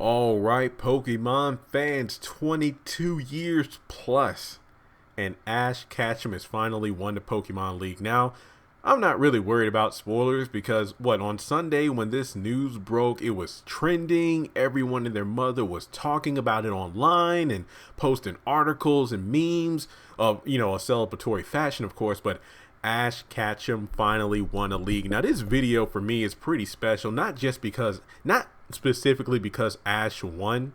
All right, Pokemon fans, 22 years plus, and Ash Ketchum has finally won the Pokemon League. Now, I'm not really worried about spoilers because on Sunday when this news broke, it was trending. Everyone and their mother was talking about it online and posting articles and memes of, a celebratory fashion, of course, but Ash Ketchum finally won a league. Now, this video for me is pretty special, not specifically because Ash won,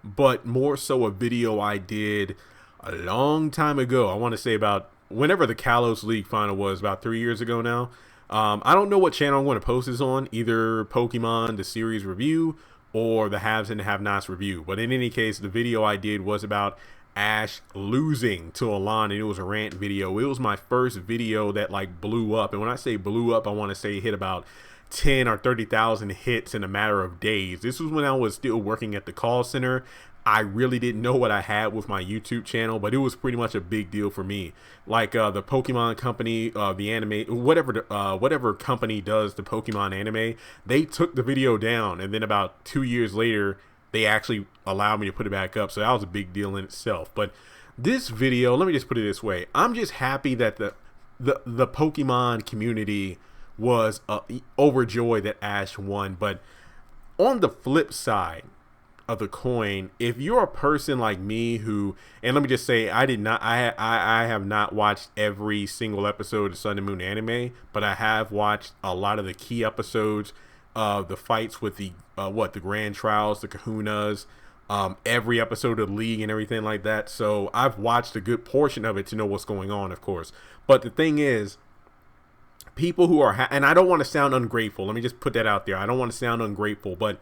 but more so a video I did a long time ago. I want to say about whenever the Kalos League final was, about 3 years ago now. I don't know what channel I'm going to post this on, either Pokemon, the series review, or the Haves and Have-Nots review. But in any case, the video I did was about Ash losing to Alon, and it was a rant video. It was my first video that blew up. And when I say blew up, I want to say hit about 10 or 30,000 hits in a matter of days. This was when I was still working at the call center. I really didn't know what I had with my YouTube channel, but it was pretty much a big deal for me. The Pokemon company, the anime, whatever company does the Pokemon anime, they took the video down, and then about 2 years later, they actually allowed me to put it back up. So that was a big deal in itself. But this video, let me just put it this way: I'm just happy that the Pokemon community was overjoyed that Ash won. But on the flip side of the coin, if you're a person like me who, and let me just say, I have not watched every single episode of Sun and Moon anime, but I have watched a lot of the key episodes of the fights with the Grand Trials, the Kahunas, every episode of the League and everything like that. So I've watched a good portion of it to know what's going on, of course. But the thing is, people who are, and I don't want to sound ungrateful, let me just put that out there. I don't want to sound ungrateful, but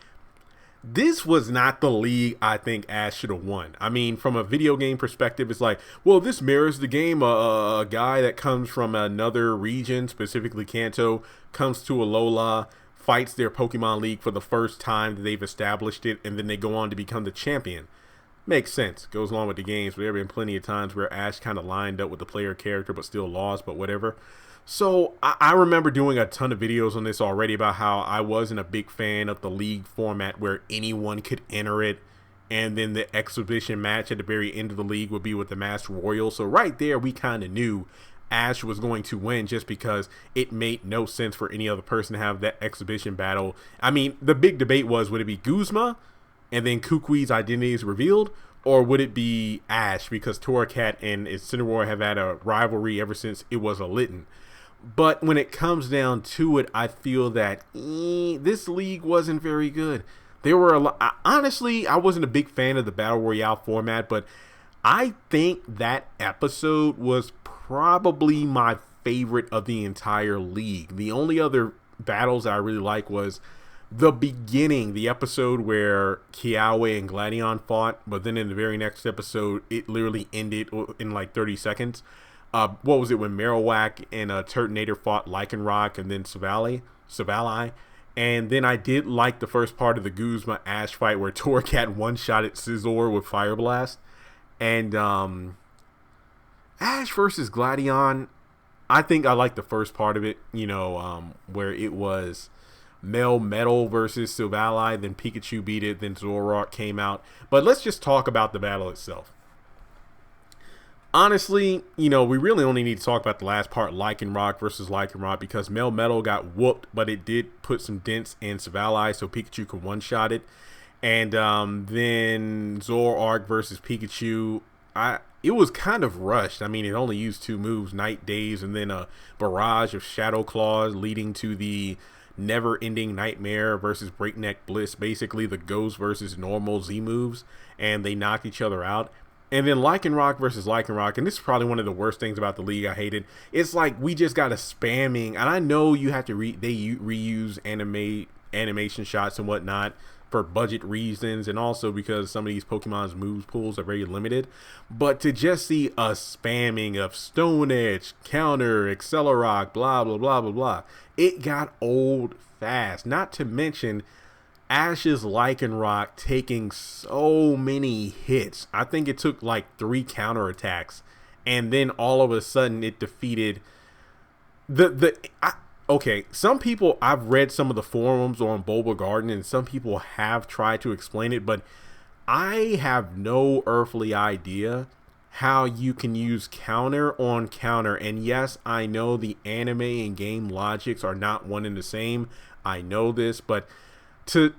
this was not the league I think Ash should have won. I mean, from a video game perspective, it's like, well, this mirrors the game. A guy that comes from another region, specifically Kanto, comes to Alola, fights their Pokemon League for the first time that they've established it, and then they go on to become the champion. Makes sense. Goes along with the games, but there have been plenty of times where Ash kind of lined up with the player character but still lost, but whatever. So I remember doing a ton of videos on this already about how I wasn't a big fan of the league format where anyone could enter it, and then the exhibition match at the very end of the league would be with the Master Royal. So right there, we kind of knew Ash was going to win just because it made no sense for any other person to have that exhibition battle. I mean, the big debate was, would it be Guzma and then Kukui's identity is revealed, or would it be Ash because Torracat and Incineroar have had a rivalry ever since it was a Litten. But when it comes down to it, I feel that this league wasn't very good. There were a lot. Honestly, I wasn't a big fan of the Battle Royale format, but I think that episode was probably my favorite of the entire league. The only other battles that I really like was the beginning, the episode where Kiawe and Gladion fought, but then in the very next episode, it literally ended in 30 seconds. What was it when Marowak and Turtonator fought Lycanroc and then Savali? And then I did like the first part of the Guzma Ash fight where Torracat one-shotted Scizor with Fire Blast. And Ash versus Gladion, I think I like the first part of it, where it was Metal versus Savali, then Pikachu beat it, then Zoroark came out. But let's just talk about the battle itself. Honestly, we really only need to talk about the last part, Lycanroc versus Lycanroc, because Metal got whooped, but it did put some dents in Savali, so Pikachu could one-shot it. And then Zoroark versus Pikachu, it was kind of rushed. I mean, it only used two moves, Night Daze, and then a barrage of Shadow Claws, leading to the Never-Ending Nightmare versus Breakneck Bliss, basically the Ghost versus normal Z moves, and they knocked each other out. And then Lycanroc versus Lycanroc, and this is probably one of the worst things about the league I hated. It's like we just got a spamming, and I know you have to reuse animation shots and whatnot for budget reasons, and also because some of these Pokemon's moves pools are very limited. But to just see a spamming of Stone Edge, Counter, Accelerock, blah blah blah blah blah, it got old fast. Not to mention Ash's Lycanroc taking so many hits. I think it took 3 counterattacks, and then all of a sudden it defeated Okay, some people, I've read some of the forums on Bulba Garden, and some people have tried to explain it, but I have no earthly idea how you can use counter on counter. And yes, I know the anime and game logics are not one and the same. I know this, but to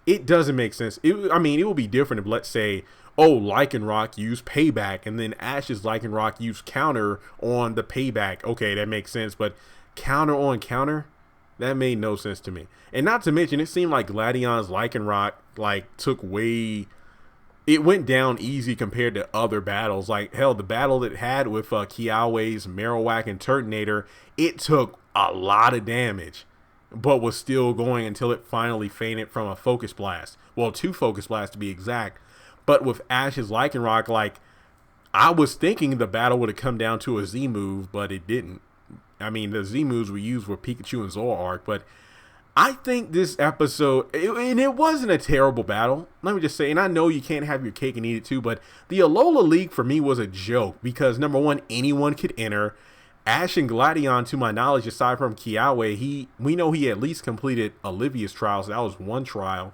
it doesn't make sense. I mean, it would be different if, let's say, oh, Lycanroc used payback, and then Ash's Lycanroc used counter on the payback. Okay, that makes sense, but counter on counter, that made no sense to me. And not to mention, it seemed like Gladion's Lycanroc took way. It went down easy compared to other battles. Like, hell, the battle that it had with Kiawe's Marowak and Turtonator, it took a lot of damage, but was still going until it finally fainted from a Focus Blast. Well, 2 Focus Blasts to be exact. But with Ash's Lycanroc, I was thinking the battle would have come down to a Z move, but it didn't. I mean, the Z moves were used for Pikachu and Zoroark, but I think this episode, and it wasn't a terrible battle. Let me just say, and I know you can't have your cake and eat it too, but the Alola League for me was a joke because, number one, anyone could enter. Ash and Gladion, to my knowledge, aside from Kiawe, we know he at least completed Olivia's trial, so that was 1 trial.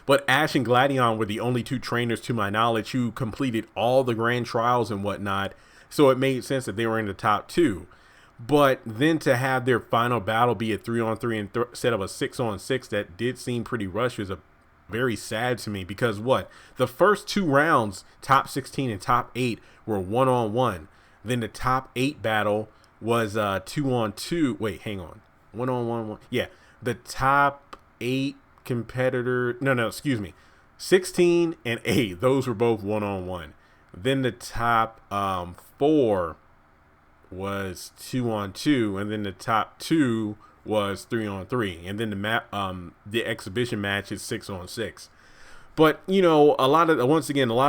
But Ash and Gladion were the only 2 trainers, to my knowledge, who completed all the grand trials and whatnot, so it made sense that they were in the top 2. But then to have their final battle be a 3-on-3 instead of a 6-on-6 that did seem pretty rushed was very sad to me, because the first 2 rounds, top 16 and top 8, were 1-on-1. Then the top 8 battle was 2-on-2. Wait, hang on. 1-on-1. Yeah, the top 8 competitor. No, excuse me. 16 and 8. Those were both 1-on-1. Then the top 4 was 2-on-2, and then the top 2 was 3-on-3, and then the exhibition match is 6-on-6. But a lot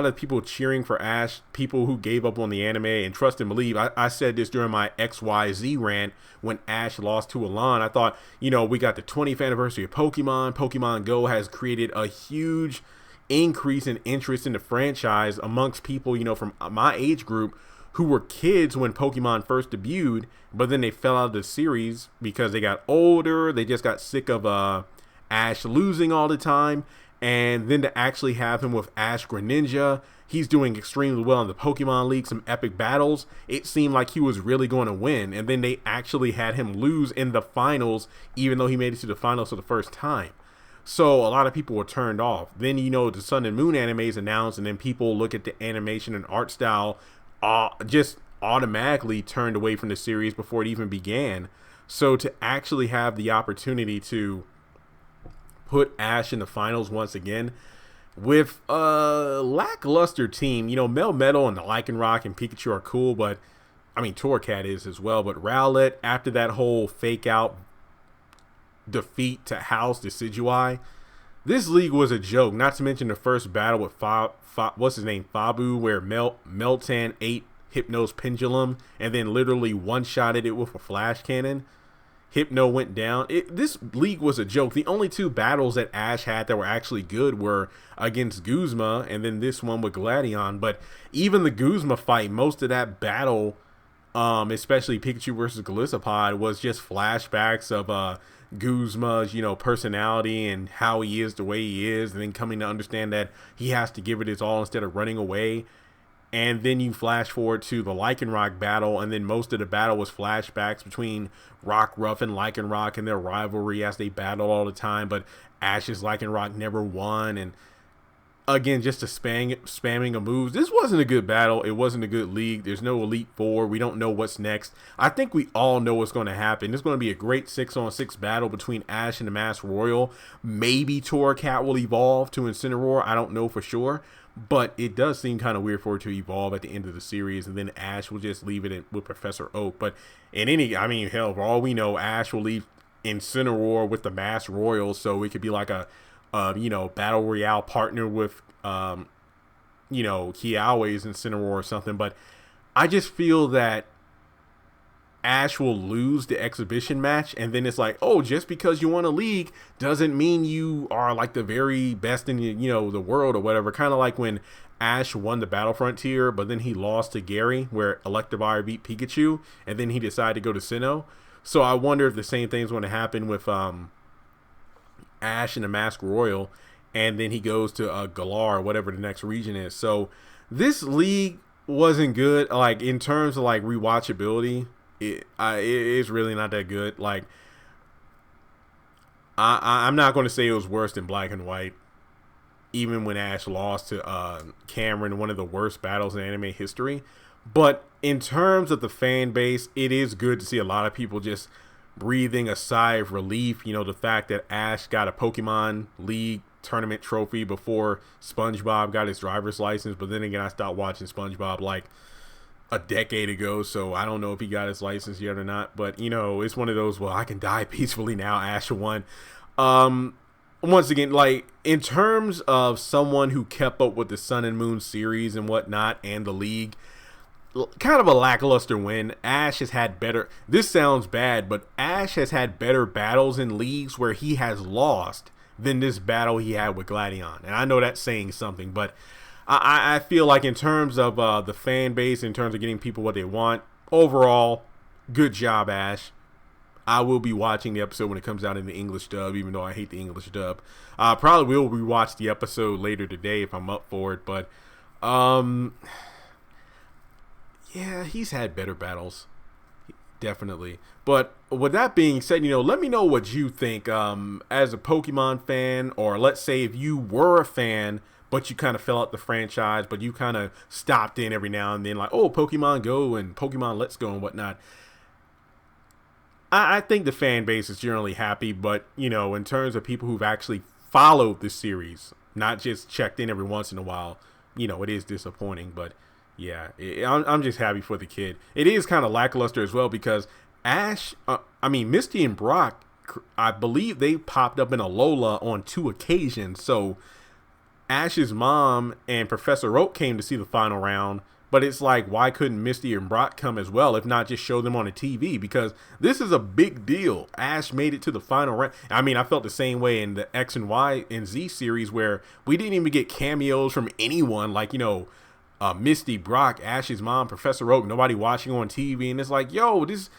of people cheering for Ash, people who gave up on the anime, and trust and believe. I said this during my XYZ rant when Ash lost to Alon. I thought, we got the 20th anniversary of Pokemon. Pokemon Go has created a huge increase in interest in the franchise amongst people, from my age group, who were kids when Pokemon first debuted, but then they fell out of the series because they got older. They just got sick of Ash losing all the time. And then to actually have him with Ash Greninja, he's doing extremely well in the Pokemon League, some epic battles. It seemed like he was really going to win. And then they actually had him lose in the finals, even though he made it to the finals for the first time. So a lot of people were turned off. Then, the Sun and Moon anime is announced, and then people look at the animation and art style, just automatically turned away from the series before it even began. So to actually have the opportunity to put Ash in the finals once again with a lackluster team, Melmetal and the Lycanroc and Pikachu are cool, but I mean Torracat is as well. But Rowlet, after that whole fake out defeat to House Decidueye, this league was a joke. Not to mention the first battle with Fabu, where Meltan ate Hypno's Pendulum and then literally one-shotted it with a flash cannon. Hypno went down. This league was a joke. The only 2 battles that Ash had that were actually good were against Guzma and then this one with Gladion. But even the Guzma fight, most of that battle, especially Pikachu versus Golisopod, was just flashbacks of Guzma's, personality and how he is the way he is, and then coming to understand that he has to give it his all instead of running away. And then you flash forward to the Lycanroc battle, and then most of the battle was flashbacks between Rockruff and Lycanroc and their rivalry as they battle all the time, but Ash's Lycanroc never won. And again, just a spamming of moves. This wasn't a good battle. It wasn't a good league. There's no Elite Four. We don't know what's next. I think we all know what's going to happen. It's going to be a great 6-on-6 battle between Ash and the Masked Royal. Maybe Torracat will evolve to Incineroar. I don't know for sure. But it does seem kind of weird for it to evolve at the end of the series, and then Ash will just leave it with Professor Oak. But hell, for all we know, Ash will leave Incineroar with the Masked Royal, so it could be like a Battle Royale partner with, Kiawe's Incineroar or something. But I just feel that Ash will lose the exhibition match, and then it's like, oh, just because you won a league doesn't mean you are like the very best in the world or whatever. Kind of like when Ash won the Battle Frontier, but then he lost to Gary, where Electivire beat Pikachu, and then he decided to go to Sinnoh. So I wonder if the same thing's going to happen with Ash in the Mask Royal, and then he goes to Galar, whatever the next region is. So this league wasn't good. Like in terms of like rewatchability, it is really not that good. Like I'm not going to say it was worse than Black and White, even when Ash lost to Cameron, one of the worst battles in anime history. But in terms of the fan base, it is good to see a lot of people just breathing a sigh of relief. You know, the fact that Ash got a Pokemon League tournament trophy before SpongeBob got his driver's license. But then again, I stopped watching SpongeBob like a decade ago, so I don't know if he got his license yet or not. But, you know, it's one of those, well, I can die peacefully now, Ash won. Once again, like, in terms of someone who kept up with the Sun and Moon series and whatnot and the league, kind of a lackluster win. Ash has had better, this sounds bad, but Ash has had better battles in leagues where he has lost than this battle he had with Gladion. And I know that's saying something, but I feel like in terms of the fan base, in terms of getting people what they want, overall, good job, Ash. I will be watching the episode when it comes out in the English dub, even though I hate the English dub. Probably will rewatch the episode later today if I'm up for it, but yeah, he's had better battles, definitely. But with that being said, you know, let me know what you think as a Pokemon fan, or let's say if you were a fan, but you kind of fell out the franchise, but you kind of stopped in every now and then, like, oh, Pokemon Go and Pokemon Let's Go and whatnot. I think the fan base is generally happy, but, you know, in terms of people who've actually followed the series, not just checked in every once in a while, you know, it is disappointing, but yeah, I'm just happy for the kid. It is kind of lackluster as well because Ash, Misty and Brock, I believe they popped up in Alola on 2 occasions. So Ash's mom and Professor Oak came to see the final round, but it's like, why couldn't Misty and Brock come as well, if not just show them on the TV? Because this is a big deal. Ash made it to the final round. I mean, I felt the same way in the X and Y and Z series where we didn't even get cameos from anyone, like, you know, Misty, Brock, Ash's mom, Professor Oak, nobody watching on TV. And it's like, yo, this,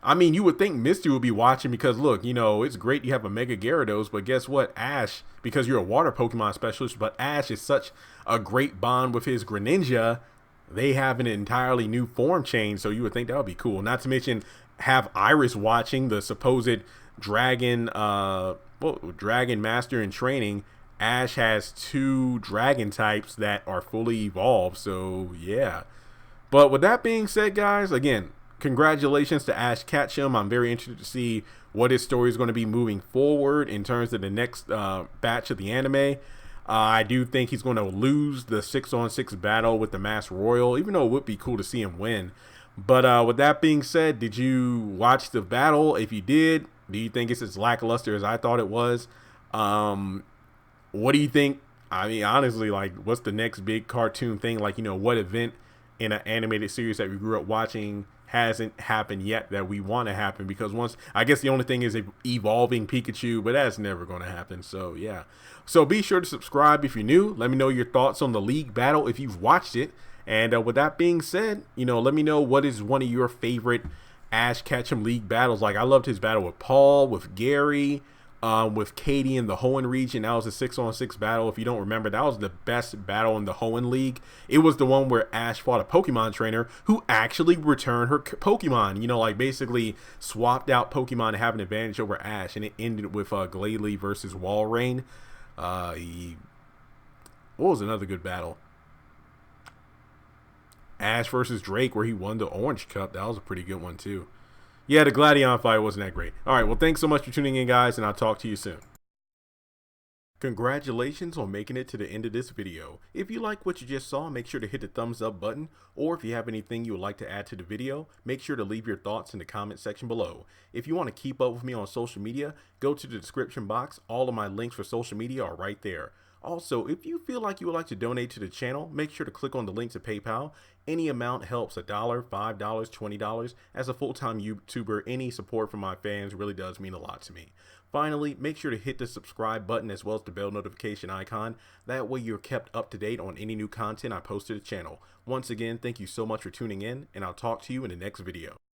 I mean, you would think Misty would be watching because, look, you know, it's great you have a Mega Gyarados, but guess what? Ash, because you're a water Pokemon specialist, but Ash is such a great bond with his Greninja, they have an entirely new form change, so you would think that would be cool. Not to mention have Iris watching the supposed dragon, dragon master in training. Ash has 2 dragon types that are fully evolved, so yeah. But with that being said, guys, again, congratulations to Ash Ketchum. I'm very interested to see what his story is going to be moving forward in terms of the next batch of the anime. I do think he's going to lose the 6-on-6 battle with the Mask Royal, even though it would be cool to see him win. But with that being said, did you watch the battle? If you did, do you think it's as lackluster as I thought it was? What do you think? I mean, honestly, like, what's the next big cartoon thing? Like, you know, what event in an animated series that we grew up watching hasn't happened yet that we want to happen? Because once, I guess the only thing is evolving Pikachu, but that's never going to happen. So, yeah. So be sure to subscribe if you're new. Let me know your thoughts on the league battle if you've watched it. And with that being said, you know, let me know what is one of your favorite Ash Ketchum league battles. Like, I loved his battle with Paul, with Gary, with Katie in the Hoenn region. That was a 6-on-6 battle. If you don't remember, that was the best battle in the Hoenn League. It was the one where Ash fought a Pokemon trainer who actually returned her Pokemon. You know, like basically swapped out Pokemon to have an advantage over Ash. And it ended with Glalie versus Walrein. What was another good battle? Ash versus Drake, where he won the Orange Cup. That was a pretty good one too. Yeah, the Gladion fight wasn't that great. All right, well, thanks so much for tuning in, guys, and I'll talk to you soon. Congratulations on making it to the end of this video. If you like what you just saw, make sure to hit the thumbs up button, or if you have anything you would like to add to the video, make sure to leave your thoughts in the comment section below. If you want to keep up with me on social media, go to the description box. All of my links for social media are right there. Also, if you feel like you would like to donate to the channel, make sure to click on the link to PayPal. Any amount helps. $1, $5, $20. As a full-time YouTuber, any support from my fans really does mean a lot to me. Finally, make sure to hit the subscribe button as well as the bell notification icon. That way you're kept up to date on any new content I post to the channel. Once again, thank you so much for tuning in, and I'll talk to you in the next video.